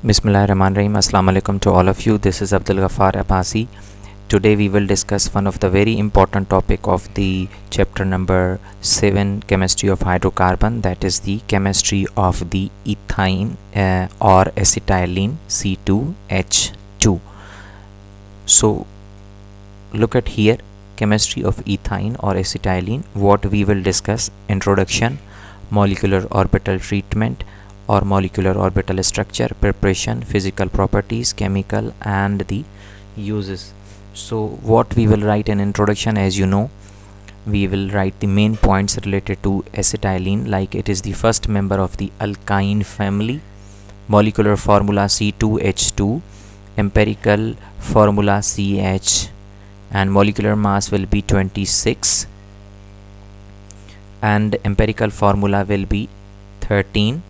Bismillahirrahmanirrahim. Assalamu alaikum to all of you. This is Abdul Ghaffar Abbasi. Today we will discuss one of the very important topic of the chapter number 7, chemistry of hydrocarbon, that is the chemistry of the ethane or acetylene C2H2. So look at here, chemistry of ethane or acetylene. What we will discuss: introduction, molecular orbital treatment or molecular orbital structure, preparation, physical properties, chemical, and the uses. So what we will write in introduction, as you know, we will write the main points related to acetylene, like it is the first member of the alkyne family, molecular formula C2H2, empirical formula CH, and molecular mass will be 26 and empirical formula will be 13.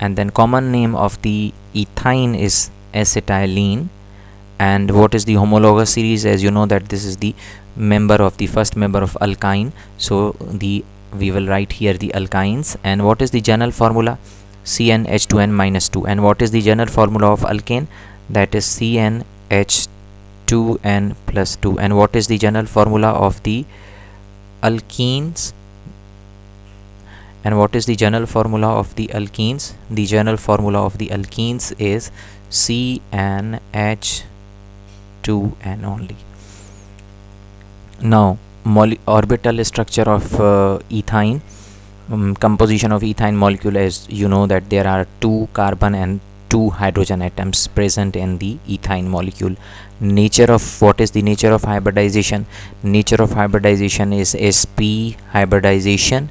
And then common name of the ethane is acetylene. And what is the homologous series? As you know that this is the member of the first member of alkyne, so we will write here the alkynes. And what is the general formula? CnH2n-2. And what is the general formula of alkane? That is CnH2n+2. And what is the general formula of the alkenes? And what is the general formula of the alkenes? The general formula of the alkenes is CnH2n only. Now, orbital structure of ethane, composition of ethane molecule, as you know that there are 2 carbon and 2 hydrogen atoms present in the ethane molecule. Nature of, what is the nature of hybridization? Nature of hybridization is sp hybridization.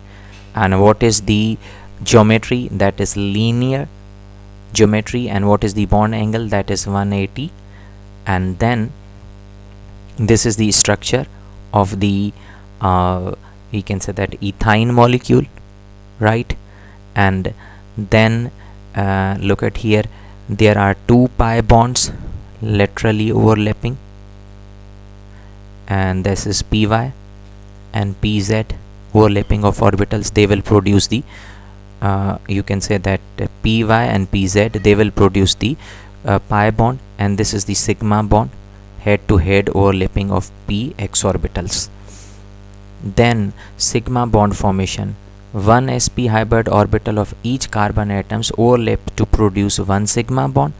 And what is the geometry? That is linear geometry. And what is the bond angle? That is 180. And then this is the structure of the we can say that ethane molecule, right? And then look at here, there are 2 pi bonds laterally overlapping, and this is py and pz overlapping of orbitals. They will produce the you can say that py and pz, they will produce the pi bond, and this is the sigma bond, head to head overlapping of px orbitals. Then sigma bond formation, 1 sp hybrid orbital of each carbon atoms overlap to produce 1 sigma bond,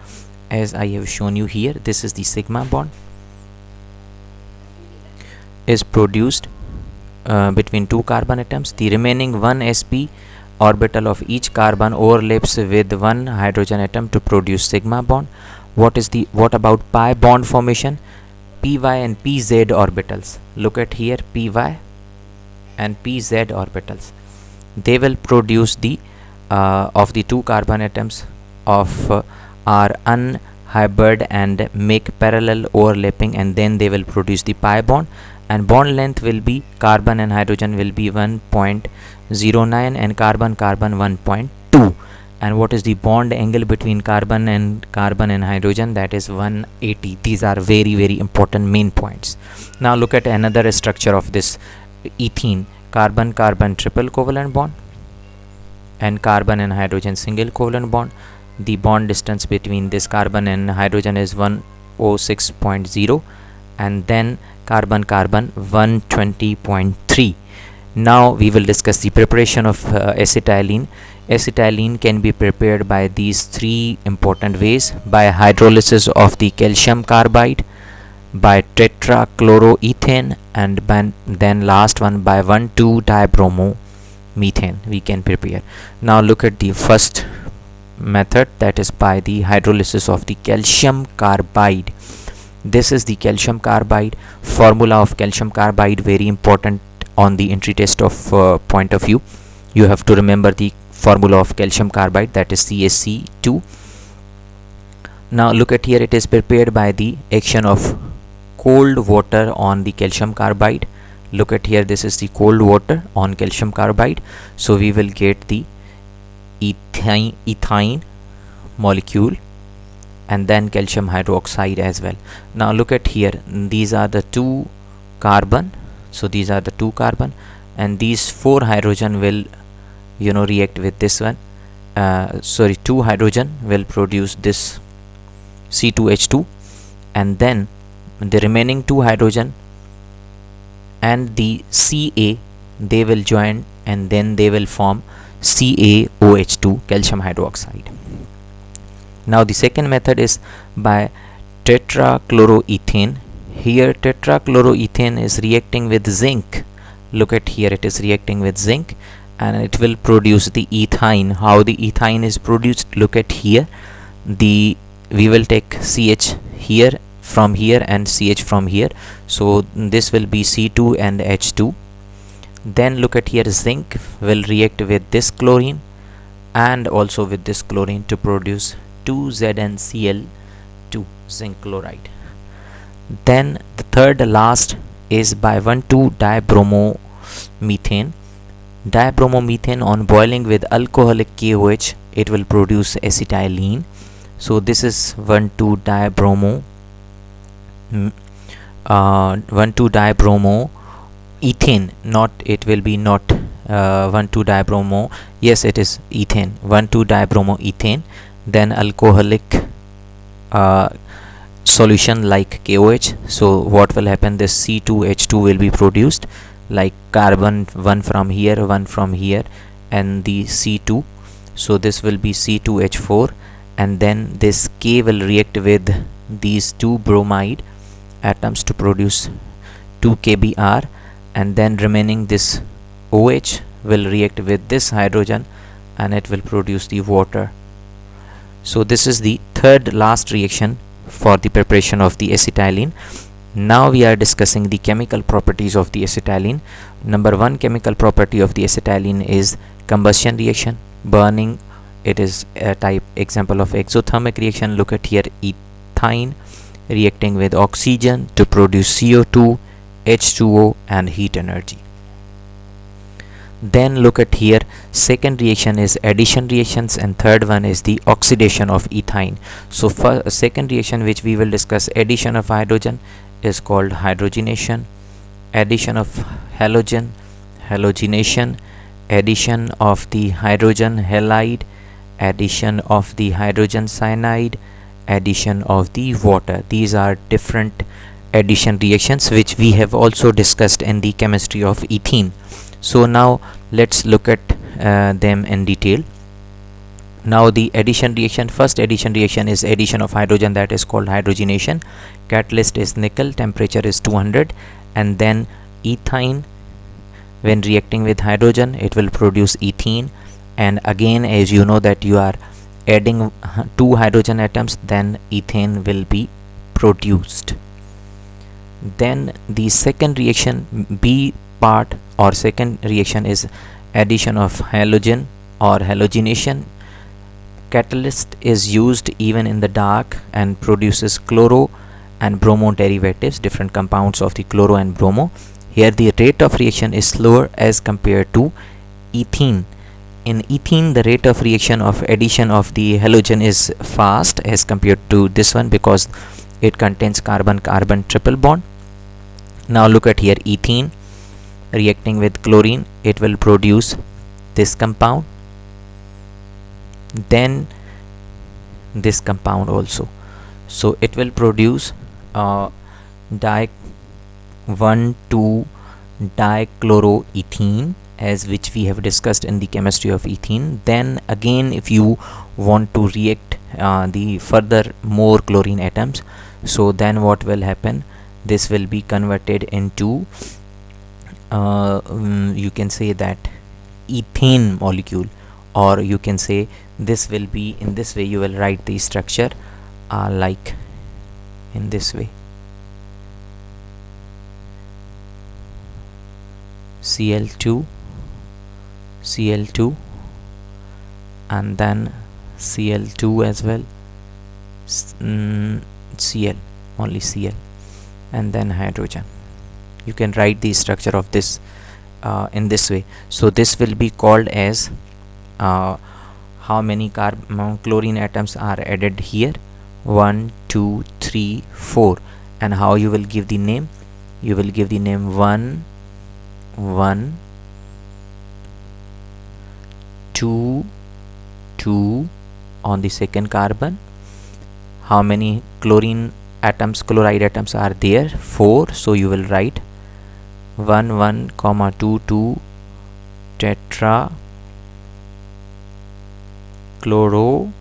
as I have shown you here. This is the sigma bond is produced between 2 carbon atoms. The remaining 1 sp orbital of each carbon overlaps with 1 hydrogen atom to produce sigma bond. What about pi bond formation? Py and pz orbitals. Look at here, py and pz orbitals. They will produce the of the 2 carbon atoms of are unhybrid and make parallel overlapping, and then they will produce the pi bond. And bond length will be, carbon and hydrogen will be 1.09 and carbon 1.2. And what is the bond angle between carbon and hydrogen? That is 180. These are very, very important main points. Now look at another structure of this ethene: carbon triple covalent bond and carbon and hydrogen single covalent bond. The bond distance between this carbon and hydrogen is 106.0, and then carbon 120.3. Now we will discuss the preparation of acetylene. Acetylene can be prepared by these 3 important ways: by hydrolysis of the calcium carbide, by tetrachloroethane, and then last one by 1,2-dibromomethane we can prepare. Now look at the first method, that is by the hydrolysis of the calcium carbide. This is the calcium carbide. Formula of calcium carbide, very important on the entry test of point of view. You have to remember the formula of calcium carbide, that is CaC2. Now look at here, it is prepared by the action of cold water on the calcium carbide. Look at here, this is the cold water on calcium carbide. So we will get the ethane molecule and then calcium hydroxide as well. Now look at here, these are the 2 carbon. So these are the 2 carbon, and these 4 hydrogen will react with this one, 2 hydrogen will produce this C2H2, and then the remaining 2 hydrogen and the Ca, they will join and then they will form CaOH2, calcium hydroxide. Now the second method is by tetrachloroethane. Here tetrachloroethane is reacting with zinc. Look at here, it is reacting with zinc and it will produce the ethine. How the ethine is produced? Look at here. We will take CH here from here and CH from here, so this will be C2 and H2. Then look at here, zinc will react with this chlorine and also with this chlorine to produce 2ZnCl2, zinc chloride. Then the third last is by 1,2-dibromomethane. Dibromomethane, on boiling with alcoholic KOH, it will produce acetylene. So this is 1,2-dibromoethane, not, it will be not 1,2-dibromo, yes it is ethane, 1,2-dibromoethane, then alcoholic solution like KOH. So what will happen, this C2H2 will be produced, like carbon one from here, one from here, and the C2, so this will be C2H4, and then this K will react with these two bromide atoms to produce 2 KBr, and then remaining this OH will react with this hydrogen and it will produce the water. So this is the third last reaction for the preparation of the acetylene. Now we are discussing the chemical properties of the acetylene. Number one chemical property of the acetylene is combustion reaction, burning. It is a type example of exothermic reaction. Look at here, ethine reacting with oxygen to produce CO2, H2O and heat energy. Then look at here, second reaction is addition reactions and third one is the oxidation of ethine. So for second reaction which we will discuss, addition of hydrogen is called hydrogenation, addition of halogen, halogenation, addition of the hydrogen halide, addition of the hydrogen cyanide, addition of the water. These are different addition reactions which we have also discussed in the chemistry of ethene. So now let's look at them in detail. Now the addition reaction, first addition reaction is addition of hydrogen, that is called hydrogenation. Catalyst is nickel, temperature is 200, and then ethine, when reacting with hydrogen it will produce ethene, and again as you know that you are adding 2 hydrogen atoms, then ethane will be produced. Then the second reaction, B part or second reaction, is addition of halogen or halogenation. Catalyst is used even in the dark and produces chloro and bromo derivatives, different compounds of the chloro and bromo. Here the rate of reaction is slower as compared to ethene. In ethene the rate of reaction of addition of the halogen is fast as compared to this one because it contains carbon-carbon triple bond. Now look at here, ethene reacting with chlorine, it will produce this compound, then this compound also. So it will produce 1,2-dichloroethene, as which we have discussed in the chemistry of ethene. Then again if you want to react the further more chlorine atoms, so then what will happen, this will be converted into you can say that ethane molecule, or you can say this will be, in this way you will write the structure like in this way, Cl2 Cl2 and then Cl2 as well, Cl, only Cl, and then hydrogen. You can write the structure of this in this way. So this will be called as how many chlorine atoms are added here, 1 2 3 4, and how you will give the name, you will give the name 1 1 2 2 on the second carbon. How many chlorine atoms, chloride atoms are there? 4. So you will write 1 1 comma 2 2 tetra chloro,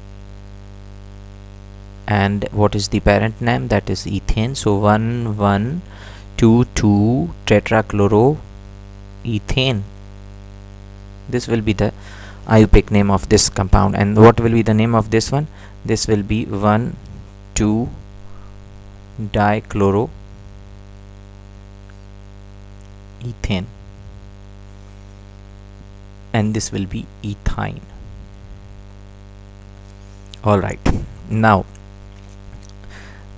and what is the parent name? That is ethane. So 1 1 2 2 tetrachloro ethane. This will be the IUPAC name of this compound. And what will be the name of this one? This will be 1 2 dichloro ethane, and this will be ethyne. Alright, now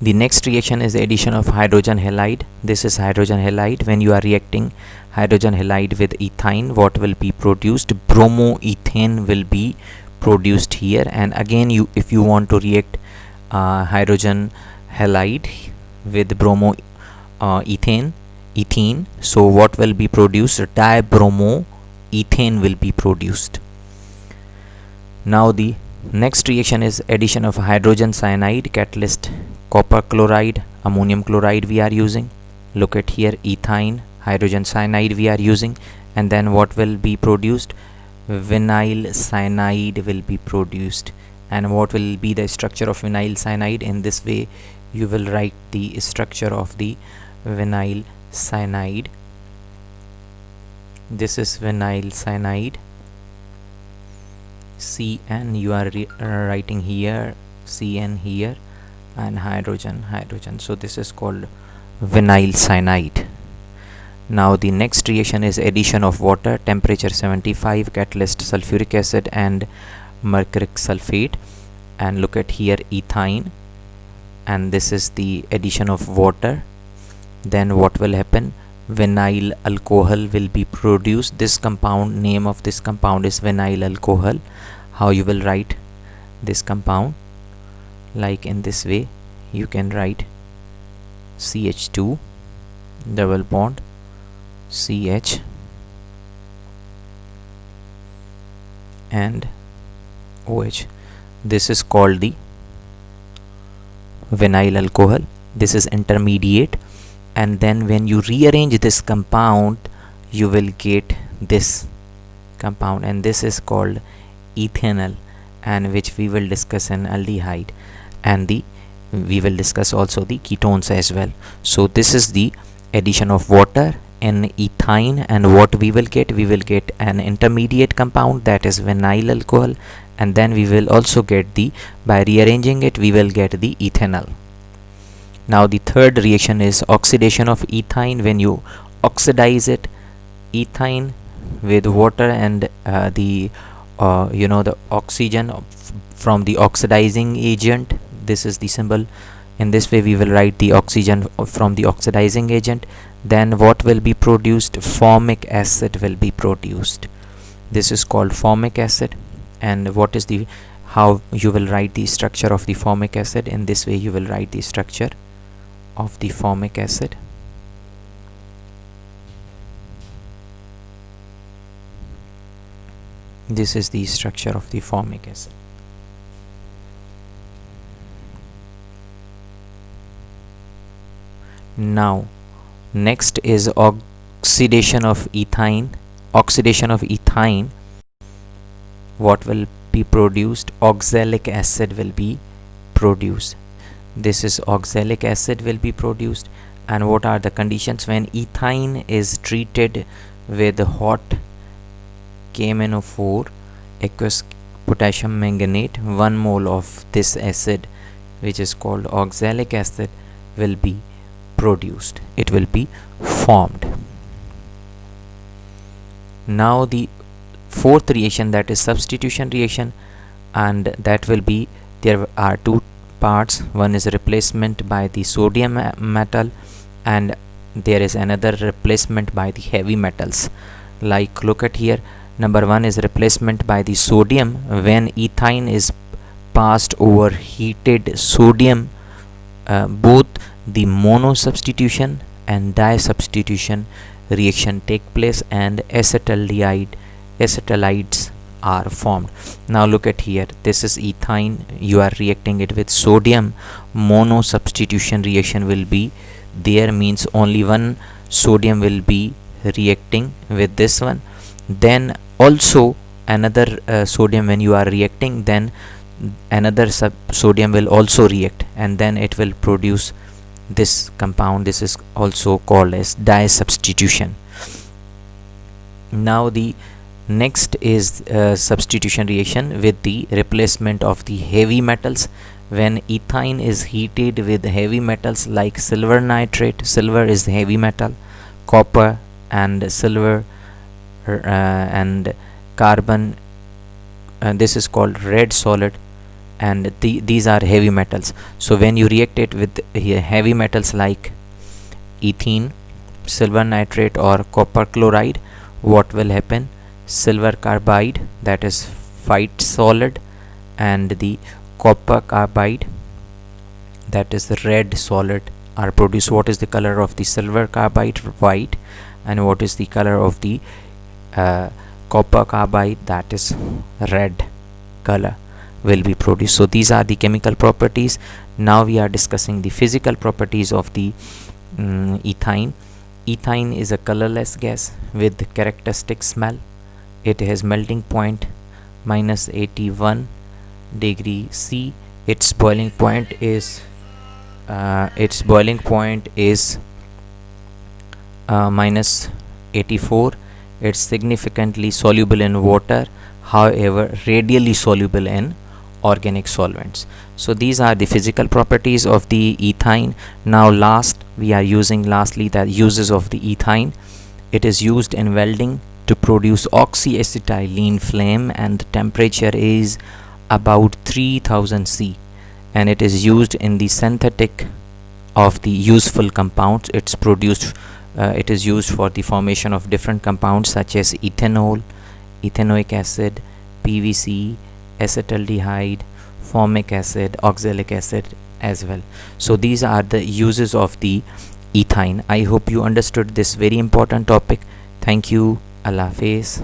the next reaction is addition of hydrogen halide. This is hydrogen halide. When you are reacting hydrogen halide with ethyne, what will be produced? Bromoethane will be produced here. And again, if you want to react hydrogen halide with ethene, so what will be produced? Dibromoethane will be produced. Now the next reaction is addition of hydrogen cyanide, catalyst copper chloride, ammonium chloride we are using. Look at here, ethyne, hydrogen cyanide we are using, and then what will be produced? Vinyl cyanide will be produced. And what will be the structure of vinyl cyanide? In this way you will write the structure of the vinyl cyanide. This is vinyl cyanide, CN you are writing here, CN here, and hydrogen. So this is called vinyl cyanide. Now the next reaction is addition of water, temperature 75, catalyst sulfuric acid and mercuric sulfate. And look at here, ethyne, and this is the addition of water. Then what will happen? Vinyl alcohol will be produced. This compound, name of this compound is vinyl alcohol. How you will write this compound? Like in this way, you can write CH2 double bond CH and OH. This is called the vinyl alcohol. This is intermediate, and then when you rearrange this compound, you will get this compound, and this is called ethanol, and which we will discuss in aldehyde, and we will discuss also the ketones as well. So this is the addition of water in ethyne, and what we will get? We will get an intermediate compound, that is vinyl alcohol, and then we will also get by rearranging it, we will get the ethanol. Now the third reaction is oxidation of ethyne. When you oxidize it, ethyne with water and the oxygen from the oxidizing agent, this is the symbol. In this way we will write the oxygen from the oxidizing agent. Then what will be produced? Formic acid will be produced. This is called formic acid. And what is how you will write the structure of the formic acid? In this way you will write the structure of the formic acid. This is the structure of the formic acid. Now next is oxidation of ethyne. Oxidation of ethyne, what will be produced? Oxalic acid will be produced. This is oxalic acid will be produced. And what are the conditions? When ethyne is treated with hot KMnO4 aqueous potassium manganate, 1 mole of this acid, which is called oxalic acid, will be produced. It will be formed. Now the fourth reaction, that is substitution reaction, and that will be, there are two parts. One is replacement by the sodium metal, and there is another replacement by the heavy metals. Like look at here, number 1 is replacement by the sodium. When ethyne is passed over heated sodium, both the mono substitution and di substitution reaction take place, and acetaldehydes are formed. Now look at here, this is ethyne, you are reacting it with sodium, mono substitution reaction will be there, means only one sodium will be reacting with this one. Then also another sodium, when you are reacting, then another sodium will also react, and then it will produce this compound. This is also called as disubstitution. Now the next is substitution reaction with the replacement of the heavy metals. When ethyne is heated with heavy metals like silver nitrate, silver is heavy metal, copper and silver and carbon, this is called red solid, and these are heavy metals. So when you react it with heavy metals like ethene, silver nitrate or copper chloride, what will happen? Silver carbide, that is white solid, and the copper carbide, that is the red solid, are produced. What is the color of the silver carbide? White. And what is the color of the copper carbide? That is red color will be produced. So these are the chemical properties. Now we are discussing the physical properties of the ethyne. Ethyne is a colorless gas with characteristic smell. It has melting point minus 81 degree C. Its boiling point is minus 84. It's significantly soluble in water, however radially soluble in organic solvents. So these are the physical properties of the ethyne. Now lastly the uses of the ethyne. It is used in welding to produce oxyacetylene flame, and the temperature is about 3000 C, and it is used in the synthetic of the useful compounds. It is used for the formation of different compounds such as ethanol, ethanoic acid, PVC, acetaldehyde, formic acid, oxalic acid as well. So these are the uses of the ethyne. I hope you understood this very important topic. Thank you. Allah Hafiz.